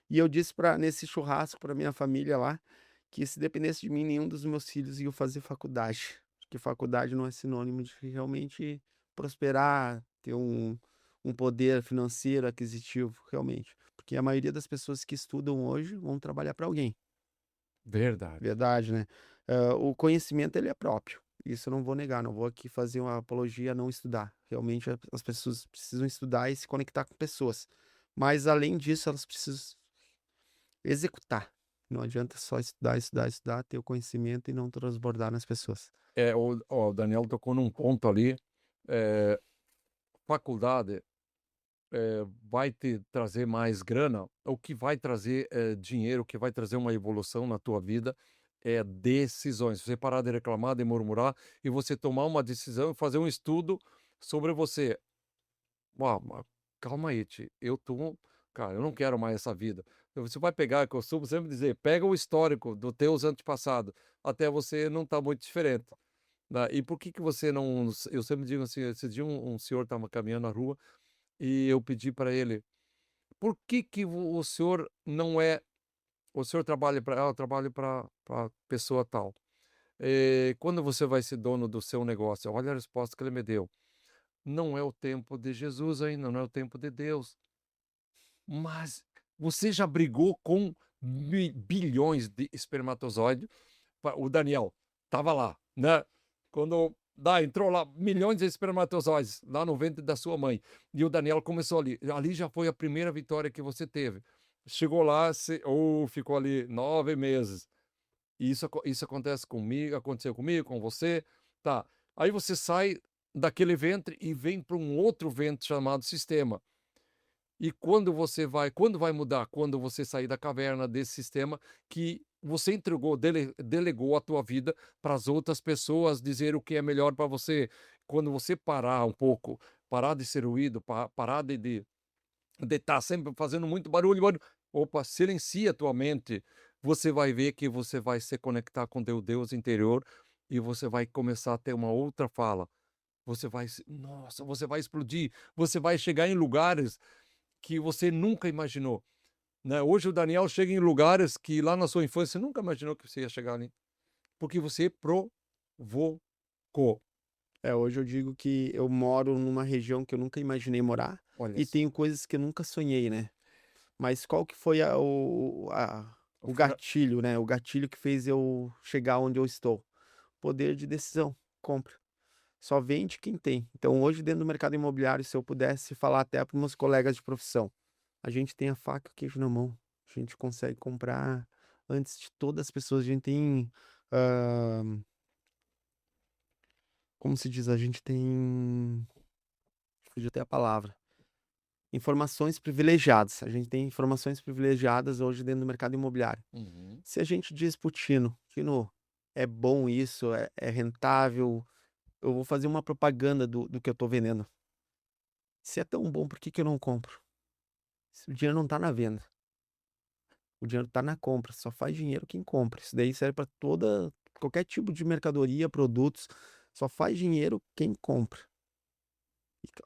E eu disse nesse churrasco para minha família lá que se dependesse de mim, nenhum dos meus filhos ia fazer faculdade, porque faculdade não é sinônimo de realmente prosperar, ter um poder financeiro aquisitivo, realmente. Porque a maioria das pessoas que estudam hoje vão trabalhar para alguém. Verdade. Verdade, né. O conhecimento ele é próprio, isso eu não vou negar, não vou aqui fazer uma apologia a não estudar, realmente as pessoas precisam estudar e se conectar com pessoas, mas além disso elas precisam executar, não adianta só estudar, estudar, estudar, ter o conhecimento e não transbordar nas pessoas. O Daniel tocou num ponto ali, eh, faculdade, vai te trazer mais grana, o que vai trazer, dinheiro, o que vai trazer uma evolução na tua vida é decisões. Você parar de reclamar, de murmurar e você tomar uma decisão e fazer um estudo sobre você. Uau, calma aí, cara, eu não quero mais essa vida. Então você vai pegar, eu costumo sempre dizer, pega o histórico dos teus antepassados, até você não tá muito diferente, né. E por que que você não, eu sempre digo assim, esse dia um senhor estava caminhando na rua e eu pedi para ele: "Por que que o senhor não é, o senhor trabalha para, eu trabalho para pessoa tal. Quando você vai ser dono do seu negócio?" Olha a resposta que ele me deu: "Não é o tempo de Jesus ainda, não é o tempo de Deus." Mas você já brigou com bilhões de espermatozoides? O Daniel estava lá, né? Quando entrou lá milhões de espermatozoides lá no ventre da sua mãe. E o Daniel começou ali. Ali já foi a primeira vitória que você teve. Chegou lá, ou ficou ali 9 meses. E isso acontece comigo, aconteceu comigo, com você. Tá. Aí você sai daquele ventre e vem para um outro ventre chamado sistema. E quando vai mudar? Quando você sair da caverna desse sistema que você entregou, delegou a tua vida para as outras pessoas dizer o que é melhor para você. Quando você parar um pouco, parar de ser ruído, parar de estar sempre fazendo muito barulho, opa, silencia a tua mente. Você vai ver que você vai se conectar com teu Deus interior e você vai começar a ter uma outra fala. Nossa, você vai explodir, você vai chegar em lugares que você nunca imaginou, né. Hoje o Daniel chega em lugares que lá na sua infância você nunca imaginou que você ia chegar ali, porque você provocou. Hoje eu digo que eu moro numa região que eu nunca imaginei morar Olha e só. tenho coisas que eu nunca sonhei, né. Mas qual que foi O o fra gatilho, né, o gatilho que fez eu chegar onde eu estou? Poder de decisão, compra. Só vende quem tem. Então hoje dentro do mercado imobiliário, se eu pudesse falar até para meus colegas de profissão, a gente tem a faca e o queijo na mão. A gente consegue comprar antes de todas as pessoas. A gente tem, hã, como se diz? A gente tem, fugiu até a palavra. Informações privilegiadas. A gente tem informações privilegiadas hoje dentro do mercado imobiliário. Uhum. Se a gente diz para o Tino: "Tino, é bom isso, é rentável", eu vou fazer uma propaganda do que eu estou vendendo. Se é tão bom, por que que eu não compro? Se o dinheiro não está na venda, o dinheiro está na compra, só faz dinheiro quem compra. Isso daí serve para toda qualquer tipo de mercadoria, produtos, só faz dinheiro quem compra.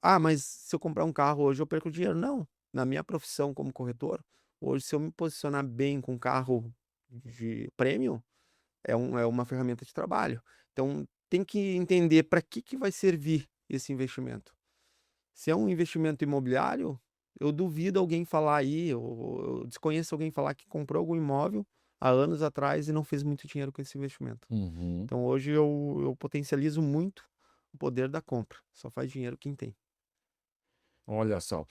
"Ah, mas se eu comprar um carro hoje eu perco dinheiro". Não, na minha profissão como corretor, hoje se eu me posicionar bem com carro de premium, é uma ferramenta de trabalho. Então tem que entender para que vai servir esse investimento. Se é um investimento imobiliário, eu duvido alguém falar aí, ou eu desconheço alguém falar que comprou algum imóvel há anos atrás e não fez muito dinheiro com esse investimento. Uhum. Então hoje eu potencializo muito o poder da compra, só faz dinheiro quem tem. Olha só.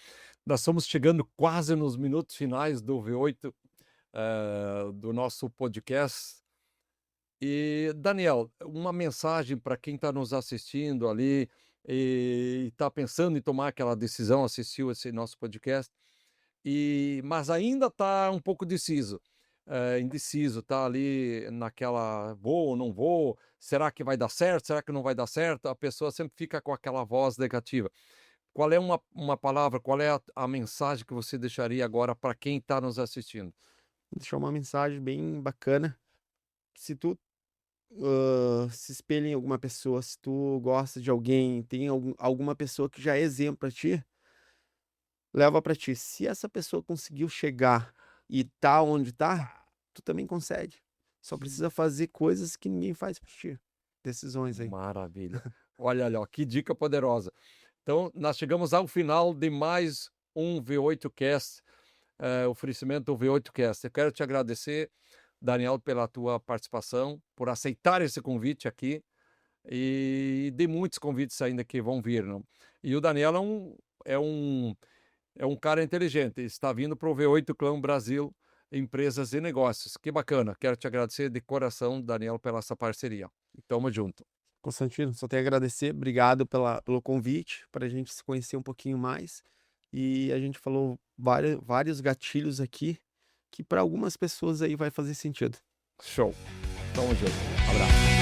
Nós estamos chegando quase nos minutos finais do V8, do nosso podcast. E, Daniel, uma mensagem para quem está nos assistindo ali e está pensando em tomar aquela decisão, assistiu esse nosso podcast, mas ainda está um pouco indeciso, está ali naquela vou ou não vou, será que vai dar certo? Será que não vai dar certo? A pessoa sempre fica com aquela voz negativa. Qual é uma palavra, qual é a mensagem que você deixaria agora para quem está nos assistindo? Vou deixar uma mensagem bem bacana. Se tu se espelha em alguma pessoa, se tu gosta de alguém, tem alguma pessoa que já é exemplo pra ti, leva pra ti. Se essa pessoa conseguiu chegar e tá onde tá, tu também consegue. Só Que precisa fazer coisas que ninguém faz por ti. Decisões aí. maravilha. Olha ali, ó, que dica poderosa. Então, nós chegamos ao final de mais um V8 Cast, oferecimento do V8 Cast. Eu quero te agradecer, Daniel, pela tua participação, por aceitar esse convite aqui e de muitos convites ainda que vão vir, não? E o Daniel é um, é um cara inteligente, está vindo para o V8 Clã Brasil, Empresas e Negócios. Que bacana. Quero te agradecer de coração, Daniel, pela essa parceria. Tamo junto. Constantino, só tenho a agradecer. Obrigado pelo convite, para a gente se conhecer um pouquinho mais. E a gente falou vários gatilhos aqui que para algumas pessoas aí vai fazer sentido. Show. Tamo junto. Abraço.